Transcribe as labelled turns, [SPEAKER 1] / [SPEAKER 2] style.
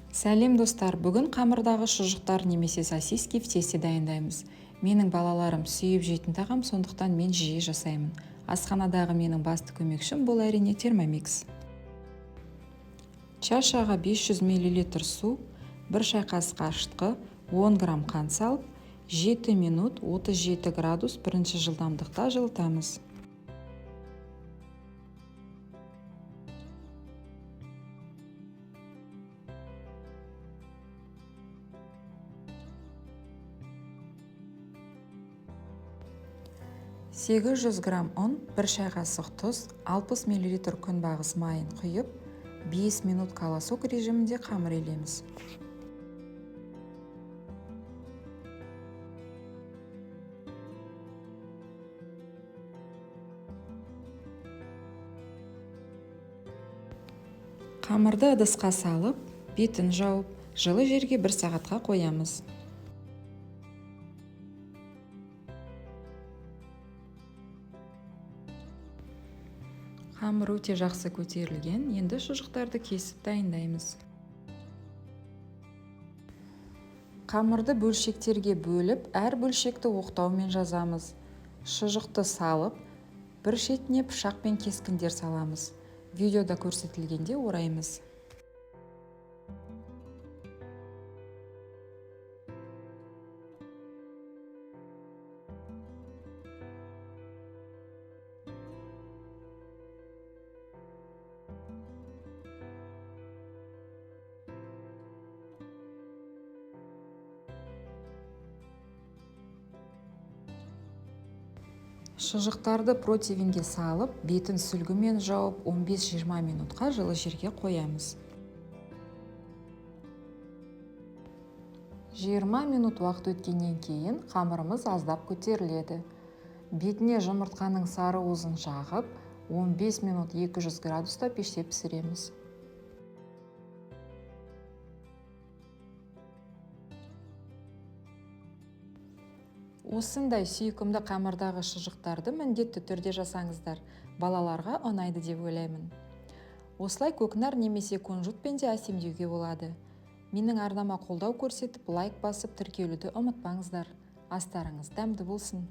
[SPEAKER 1] Сәлем достар, бүгін қамырдағы шұжықтар немесе сосиски в тесте дайындаймыз. Менің балаларым сүйіп жейтін тағам, сондықтан мен жиі жасаймын. Асханадағы менің басты көмекшім бұл әрине термомикс. Чашаға 500 мл су, 1 шай қасық ашытқы, 10 грамм қант салып, 7 минут 37 градус бірінші жылдамдықта жылытамыз. Сегіз жүз грамм ұн, 1 шай қасық тұз, 60 мл күнбағыс майын құйып, 5 минут колосок режимінде қамыр илеміз. Қамырды ыдысқа салып, бетін жауып, жылы жерге 1 сағатқа қоямыз. Қамыр өте жақсы көтерілген, енді шұжықтарды кесіп дайындаймыз. Қамырды бөлшектерге бөліп, әр бөлшекті оқтаумен жазамыз. Шұжықты салып, бір шетіне пышақпен кескіндер саламыз. Видеода көрсетілгенде ораймыз. Шұжықтарды противенге салып, бетін сүлгімен жауып 15-20 минутқа жылы жерге қоямыз. 20 минут уақыт өткеннен кейін қамырымыз аздап көтеріледі. Бетіне жұмыртқаның сары уызын жағып, 15 минут 200 градуста пеште пісіреміз. Осындай сүйкімді қамырдағы шұжықтарды міндетті түрде жасаңыздар. Балаларға ұнайды деп ойлаймын. Осылай көкнәр немесе кунжутпен де әсемдеуге болады. Менің арнама қолдау көрсетіп, лайк басып, тіркелуді ұмытпаңыздар. Астарыңыз дәмді болсын.